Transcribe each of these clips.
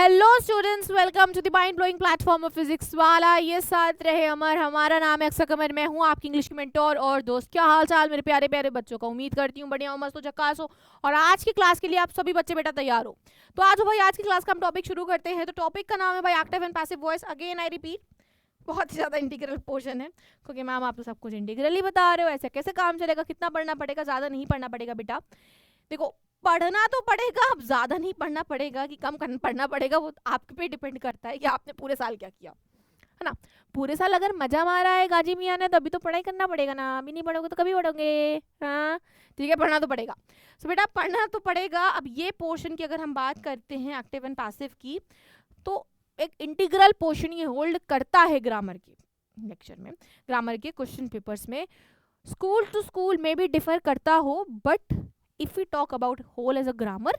Hello students, welcome to the mind blowing platform of physics Wallah. ये साथ रहे अमर, हमारा नाम है अक्सर कमर। मैं हूँ आपकी इंग्लिश की मेंटोर और दोस्त। क्या हाल चाल मेरे प्यारे प्यारे बच्चों का? उम्मीद करती हूँ बढ़िया हो, मस्त हो, झकास हो। और आज की क्लास के लिए आप सभी बच्चे बेटा तैयार हो? तो आज भाई आज की क्लास का हम टॉपिक शुरू करते हैं। तो टॉपिक का नाम है भाई active and passive voice. Again I repeat, बहुत ही ज़्यादा इंटीग्रल पोर्शन है, क्योंकि मैम आप तो सब कुछ इंटीग्रल ही बता रहे हो। ऐसे कैसे काम चलेगा? कितना पढ़ना पड़ेगा? ज़्यादा नहीं पढ़ना पड़ेगा बेटा। देखो, पढ़ना तो पड़ेगा, अब ज़्यादा नहीं पढ़ना पड़ेगा कि कम पढ़ना पड़ेगा, वो आपके पे डिपेंड करता है कि आपने पूरे साल क्या किया, है ना। पूरे साल अगर मजा मारा है गाजी मियाँ ने, तभी तो पढ़ाई करना पड़ेगा ना। अभी नहीं पढ़ोगे तो कभी पढ़ोगे? हाँ ठीक है, पढ़ना तो पड़ेगा। सो बेटा पढ़ना तो पड़ेगा। अब ये पोर्शन की अगर हम बात करते हैं एक्टिव एंड पैसिव की, तो एक इंटीग्रल पोर्शन ये होल्ड करता है ग्रामर के लेक्चर में, ग्रामर के क्वेश्चन पेपर्स में। स्कूल टू स्कूल में भी डिफर करता हो, but if we talk about whole as a grammar,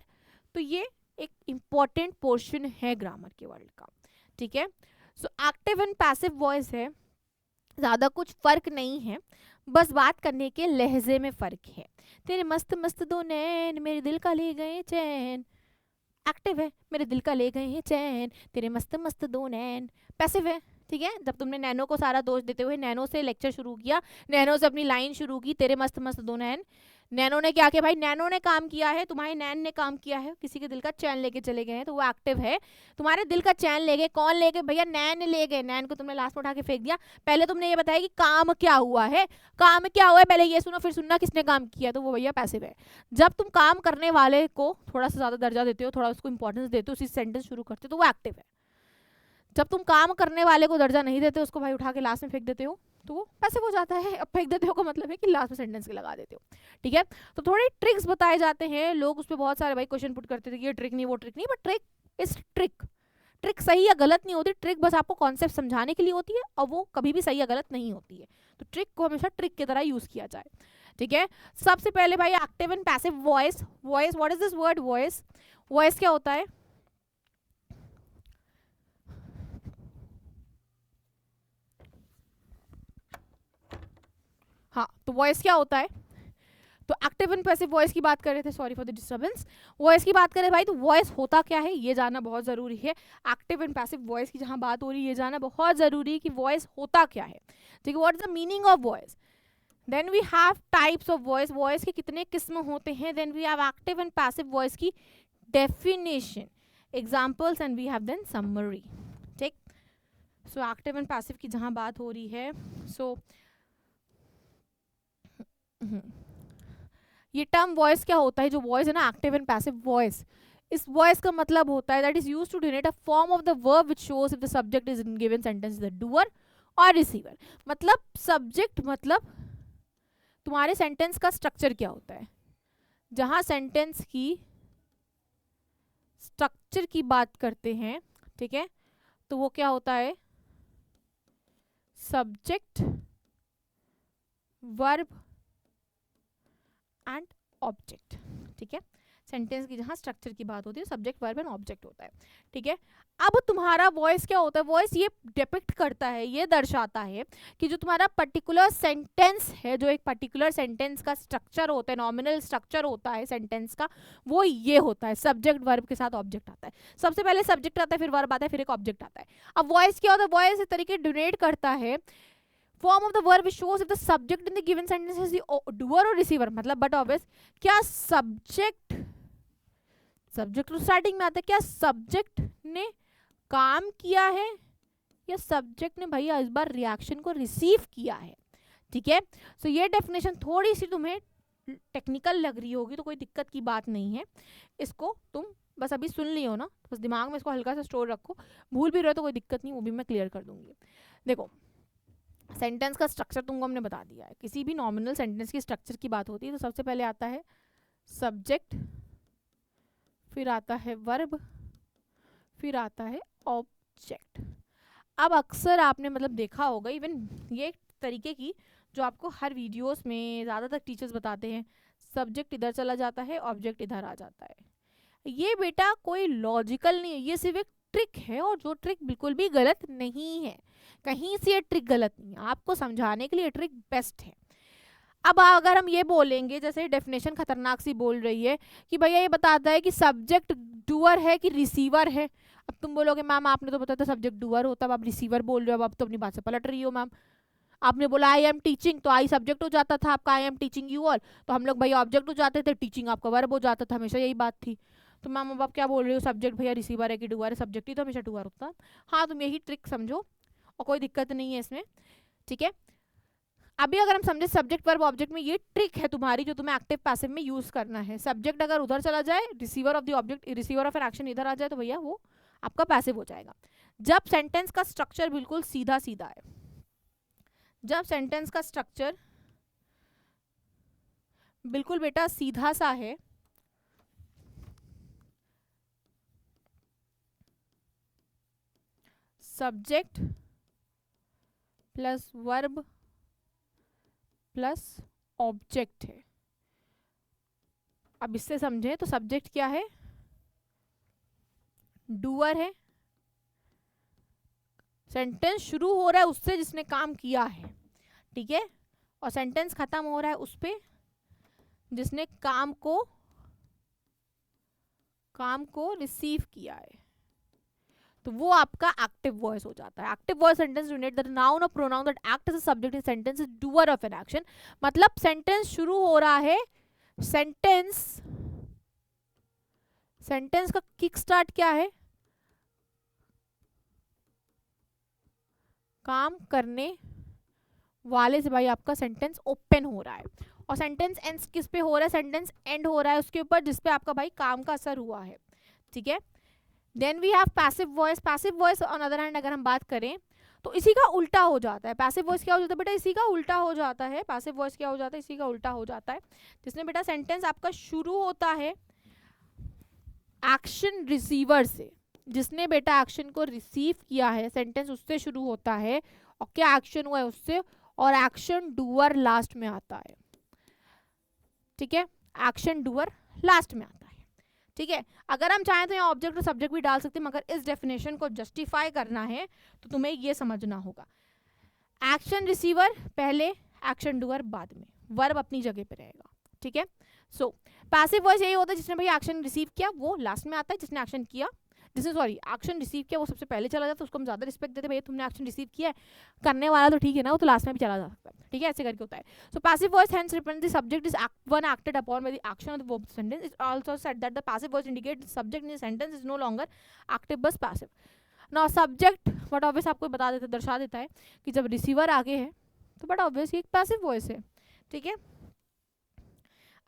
तो ये एक इम्पॉर्टेंट पोर्शन है ग्रामर के वर्ल्ड का। ठीक है, so active and passive voice है, ज़्यादा कुछ फर्क नहीं है, बस बात करने के लहजे में फ़र्क है। तेरे मस्त मस्त दो नैन मेरे दिल का ले गए चैन, एक्टिव है, मेरे दिल का ले गए हैं चैन, तेरे मस्त मस्त दो नैन पैसिव है। ठीक है, जब तुमने नैनो को सारा दोष देते हुए नैनो से लेक्चर शुरू किया, नैनो से अपनी लाइन शुरू की, तेरे मस्त मस्त दो नैन, नैनो ने क्या किया भाई? नैनो ने काम किया है, तुम्हारे नैन ने काम किया है, किसी के दिल का चैन लेके चले गए हैं, तो वो एक्टिव है। तुम्हारे दिल का चैन ले गए, कौन ले गए भैया? नैन ले गए। नैन को तुमने लास्ट में उठा के फेंक दिया। पहले तुमने ये बताया कि काम क्या हुआ है, काम क्या हुआ है, पहले ये सुनो फिर सुनना किसने काम किया, तो वो भैया पैसिव है। जब तुम काम करने वाले को थोड़ा सा ज़्यादा दर्जा देते हो, थोड़ा उसको इंपॉर्टेंस देते हो, उसी सेंटेंस शुरू करते हो, तो वो एक्टिव है। जब तुम काम करने वाले को दर्जा नहीं देते, उसको भाई उठा के लास्ट में फेंक देते हो, तो वो पैसिव हो जाता है। अब फेंक देते हो का मतलब है कि लास्ट में सेंटेंस के लगा देते हो। ठीक है, तो थोड़े ट्रिक्स बताए जाते हैं, लोग उस पर बहुत सारे भाई क्वेश्चन पुट करते थे कि ये ट्रिक नहीं वो ट्रिक नहीं, but trick is trick. Trick सही या गलत नहीं होती, ट्रिक बस आपको कॉन्सेप्ट समझाने के लिए होती है, और वो कभी भी सही या गलत नहीं होती है। तो ट्रिक को हमेशा ट्रिक की तरह यूज किया जाए। ठीक है, सबसे पहले भाई active and passive voice. Voice, what is this word voice? Voice क्या होता है? हाँ, तो वॉइस क्या होता है? तो एक्टिव एंड पैसिव वॉइस की बात कर रहे थे, sorry for the disturbance. Voice की बात करें भाई, तो वॉइस होता क्या है ये जानना बहुत ज़रूरी है। एक्टिव एंड पैसिव वॉइस की जहाँ बात हो रही है, ये जानना बहुत ज़रूरी है कि वॉइस होता क्या है। ठीक है, what is the meaning of voice? Then we have types of voice, voice के कितने किस्म होते हैं। Then we have active and passive voice की definition, examples, and we have then summary. ठीक, सो एक्टिव एंड पैसिव की जहाँ बात हो रही है, सो ये टर्म वॉइस क्या होता है? जो वॉइस है ना, एक्टिव एंड पैसिव वॉइस, इस वॉइस का मतलब होता है that is used to denote a form of the verb which shows if the subject is in given sentence the doer और रिसीवर। मतलब सब्जेक्ट, मतलब तुम्हारे सेंटेंस का स्ट्रक्चर क्या होता है। जहां सेंटेंस की स्ट्रक्चर की बात करते हैं, ठीक है, तो वो क्या होता है? Subject, verb and object. ठीक है, सेंटेंस की जहां स्ट्रक्चर की बात होती है, सब्जेक्ट, वर्ब एंड ऑब्जेक्ट होता है। ठीक है, अब तुम्हारा वॉइस क्या होता है? वॉइस ये डिपिक्ट करता है, ये दर्शाता है कि जो तुम्हारा पर्टिकुलर सेंटेंस है, जो एक पर्टिकुलर सेंटेंस का स्ट्रक्चर होता है, नॉमिनल स्ट्रक्चर होता है सेंटेंस का, वो ये होता है। सब्जेक्ट, वर्ब के साथ ऑब्जेक्ट आता है। सबसे पहले सब्जेक्ट आता है, फिर वर्ब आता है, फिर एक ऑब्जेक्ट आता है। अब वॉइस क्या होता है? वॉइस इस तरीके डोनेट करता है form of the verb which shows if the subject in the given sentence is the doer or receiver। मतलब but obvious, क्या सब्जेक्ट तो स्टार्टिंग में आता है, क्या सब्जेक्ट ने काम किया है या सब्जेक्ट ने भैया इस बार रिएक्शन को रिसीव किया है। ठीक है, सो ये डेफिनेशन थोड़ी सी तुम्हें टेक्निकल लग रही होगी, तो कोई दिक्कत की बात नहीं है, इसको तुम बस अभी सुन लियो ना, बस दिमाग में इसको हल्का सा स्टोर रखो। भूल भी रहे तो कोई दिक्कत नहीं, वो भी मैं क्लियर कर दूंगी। देखो, सेंटेंस का स्ट्रक्चर तुमको हमने बता दिया है। किसी भी नॉमिनल सेंटेंस की स्ट्रक्चर की बात होती है, तो सबसे पहले आता है सब्जेक्ट, फिर आता है वर्ब, फिर आता है ऑब्जेक्ट। अब अक्सर आपने मतलब देखा होगा, इवन ये तरीके की जो आपको हर वीडियोस में ज़्यादातर टीचर्स बताते हैं, सब्जेक्ट इधर चला जाता है, ऑब्जेक्ट इधर आ जाता है। ये बेटा कोई लॉजिकल नहीं है, ये सिर्फ एक ट्रिक है, और जो ट्रिक बिल्कुल भी गलत नहीं है। कहीं से ये ट्रिक गलत नहीं है, आपको समझाने के लिए ट्रिक बेस्ट है। अब अगर हम ये बोलेंगे, जैसे डेफिनेशन खतरनाक सी बोल रही है कि भैया ये बताता है कि सब्जेक्ट डूअर है कि रिसीवर है। अब तुम बोलोगे मैम आपने तो बताया था सब्जेक्ट डूअर होता है, अब आप रिसीवर बोल रहे हो, अब तो अपनी बात से पलट रही हो मैम। आपने बोला आई एम टीचिंग, तो आई सब्जेक्ट हो जाता था आपका, I am teaching you all, तो हम लोग भैया ऑब्जेक्ट हो जाते थे, टीचिंग आपका वर्ब हो जाता था, हमेशा यही बात थी। तो मैम अब आप क्या बोल रहे हो, सब्जेक्ट भैया रिसीवर है कि डूअर है, सब्जेक्ट ही तो हमेशा डूअर होता है। हाँ, तुम यही ट्रिक समझो और कोई दिक्कत नहीं है इसमें, ठीक है। अभी अगर हम समझे सब्जेक्ट वर्ब ऑब्जेक्ट में, ये ट्रिक है तुम्हारी जो तुम्हें एक्टिव पैसिव में यूज करना है। सब्जेक्ट अगर उधर चला जाए, receiver of the object, receiver of an action इधर आ जाए, तो भैया वो आपका पैसिव हो जाएगा। जब सेंटेंस का स्ट्रक्चर बिल्कुल सीधा सीधा है, जब सेंटेंस का स्ट्रक्चर बिल्कुल बेटा सीधा सा है, subject plus verb plus object है। अब इससे समझे तो सब्जेक्ट क्या है, डूअर है, सेंटेंस शुरू हो रहा है उससे जिसने काम किया है, ठीक है, और सेंटेंस खत्म हो रहा है उस पे जिसने काम को रिसीव किया है, तो वो आपका एक्टिव वॉइस हो जाता है। Active voice sentence denote the noun और pronoun that act as a subject in sentence is doer of an action. मतलब सेंटेंस शुरू हो रहा है, सेंटेंस का किक स्टार्ट क्या है, काम करने वाले से भाई आपका सेंटेंस ओपन हो रहा है, और सेंटेंस एंड किस पे हो रहा है, सेंटेंस एंड हो रहा है उसके ऊपर जिसपे आपका भाई काम का असर हुआ है, ठीक है। Then we have passive voice. Passive voice on other hand अगर हम बात करें तो इसी का उल्टा हो जाता है। पैसिव वॉइस क्या हो जाता है बेटा, इसी का उल्टा हो जाता है। पैसिव वॉइस क्या हो जाता है, इसी का उल्टा हो जाता है, जिसमें बेटा सेंटेंस आपका शुरू होता है एक्शन रिसीवर से, जिसने बेटा एक्शन को रिसीव किया है, सेंटेंस उससे शुरू होता है, और क्या एक्शन हुआ है उससे, और एक्शन डूअर लास्ट में आता है, ठीक है, एक्शन डूअर लास्ट में आता है, ठीक है। अगर हम चाहें तो यहाँ ऑब्जेक्ट और सब्जेक्ट भी डाल सकते हैं, मगर इस डेफिनेशन को जस्टिफाई करना है तो तुम्हें ये समझना होगा, एक्शन रिसीवर पहले, एक्शन डूअर बाद में, वर्ब अपनी जगह पे रहेगा, ठीक है। सो पैसिव वॉइस यही होता है जिसने भाई एक्शन रिसीव किया वो लास्ट में आता है, जिसने एक्शन किया, जिसने सॉरी एक्शन रिसीव किया वो सबसे पहले चला जाता है, उसको हम ज्यादा रिस्पेक्ट देते हैं, भैया तुमने एक्शन रिसीव किया है, करने वाला तो ठीक है ना, वो तो लास्ट में भी चला जा सकता है, ठीक है, ऐसे करके होता है। So passive voice hence represent the subject is one acted upon by the action of the verb sentence. It also said that the passive voice indicate the subject in the sentence is no longer active बस passive. Now subject but obvious आपको बता देते, दर्शा देता है कि जब receiver आगे है तो बट ऑब्वियस ये एक पैसिव वॉइस है, ठीक है।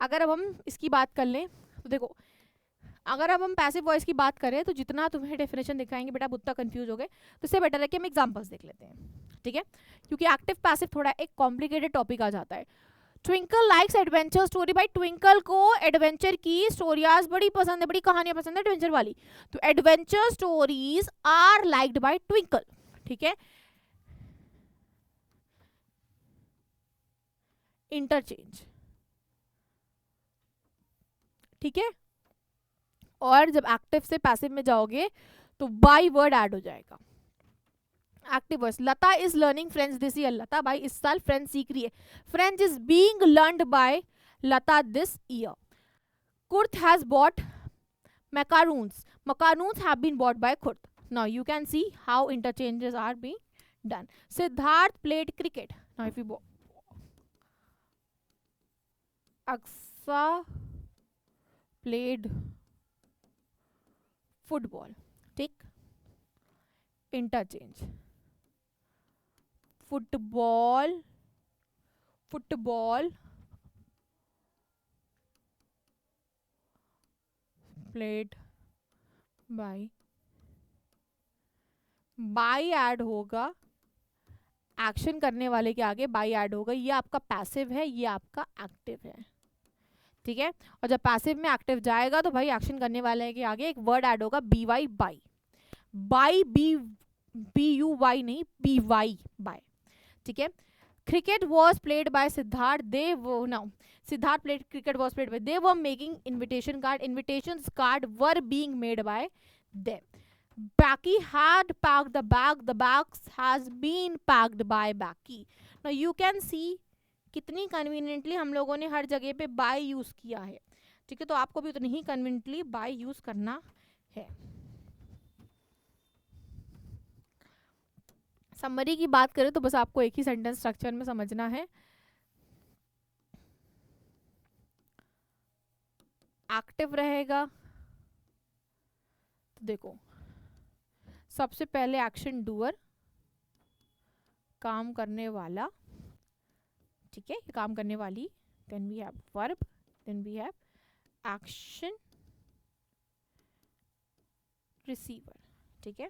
अगर अब हम इसकी बात कर लें तो देखो, अगर अब हम पैसिव वॉइस की बात करें तो जितना तुम्हें डेफिनेशन दिखाएंगे बेटा उतना कंफ्यूज हो गए, तो इससे बेटर है कि हम एग्जांपल्स देख लेते हैं, ठीक है, क्योंकि एक्टिव पैसिव थोड़ा एक कॉम्प्लिकेटेड टॉपिक आ जाता है। Twinkle likes adventure story. भाई ट्विंकल को एडवेंचर की स्टोरीज बड़ी पसंद है, बड़ी कहानियां पसंद है एडवेंचर वाली, तो adventure stories are liked by Twinkle, ठीक है। इंटरचेंज, ठीक है, और जब एक्टिव से पैसिव में जाओगे तो बाई वर्ड ऐड हो जाएगा। Active voice, Lata is learning French this year. Lata भाई इस साल फ्रेंच सीख रही है, French is being learned by Lata this year. Kurt has bought macaroons. Macaroons have been bought by Kurt. Now you can see how interchanges are being done. Siddharth played cricket. Now if you Aksa played football. Take interchange. Football played by add होगा, action करने वाले के आगे by add होगा, ये आपका passive है, ये आपका एक्टिव है, ठीक है। और जब पैसिव में एक्टिव जाएगा तो भाई एक्शन करने वाले के आगे एक वर्ड ऐड होगा, B Y, by, by B U Y नहीं, बी वाई बाय, ठीक है। Cricket was played by Siddharth. Siddharth played cricket was played by. They were making invitation card. Invitations card were being made by them. Becky had packed the bag. The bags has been packed by Becky. Now you can see कितनी conveniently हम लोगों ने हर जगह पे by use किया है, ठीक है। तो आपको भी उतनी ही कन्वीनियंटली बाय यूज करना है। समरी की बात करें तो बस आपको एक ही सेंटेंस स्ट्रक्चर में समझना है। एक्टिव रहेगा तो देखो सबसे पहले एक्शन डूअर, काम करने वाला, ठीक है, काम करने वाली, then we have verb, then we have action receiver, ठीक है।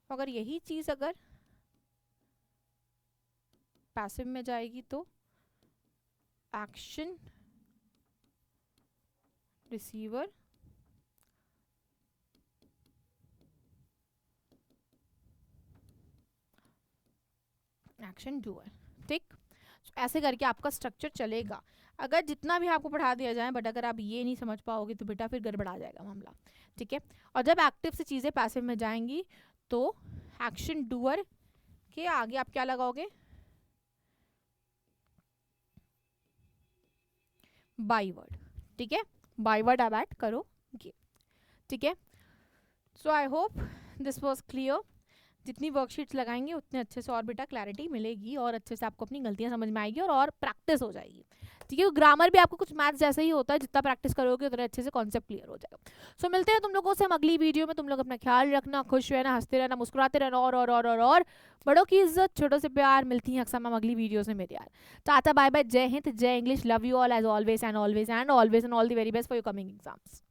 अगर यही चीज अगर पैसिव में जाएगी तो एक्शन रिसीवर एक्शन डूअर, ठीक। ऐसे करके आपका स्ट्रक्चर चलेगा अगर जितना भी आपको पढ़ा दिया जाए, बट अगर आप ये नहीं समझ पाओगे तो बेटा फिर गड़बड़ा जाएगा मामला, ठीक है। और जब एक्टिव से चीज़ें पैसिव में जाएंगी तो एक्शन डूअर के आगे आप क्या लगाओगे, बाई वर्ड, ठीक है, बाई वर्ड आप ऐड करोगे, ठीक है। So I hope this was clear. जितनी वर्कशीट्स लगाएंगे उतने अच्छे से और बेटा क्लैरिटी मिलेगी और अच्छे से आपको अपनी गलतियां समझ में आएगी और प्रैक्टिस हो जाएगी, ठीक है। ग्रामर भी आपको कुछ मैथ्स जैसे ही होता है, जितना प्रैक्टिस करोगे उतना अच्छे से कॉन्सेप्ट क्लियर हो जाएगा। सो मिलते हैं तुम लोगों से हम अगली वीडियो में। तुम लोग अपना ख्याल रखना, खुश रहना, हंसते रहना, मुस्कुराते रहना और बड़ों की इज्जत, छोटों से प्यार। मिलती हैं अक्सर हम अगली वीडियो में मेरे यार। टाटा बाय बाय, जय हिंद, जय English, love you all as always and always and always and all the very best for your coming exams.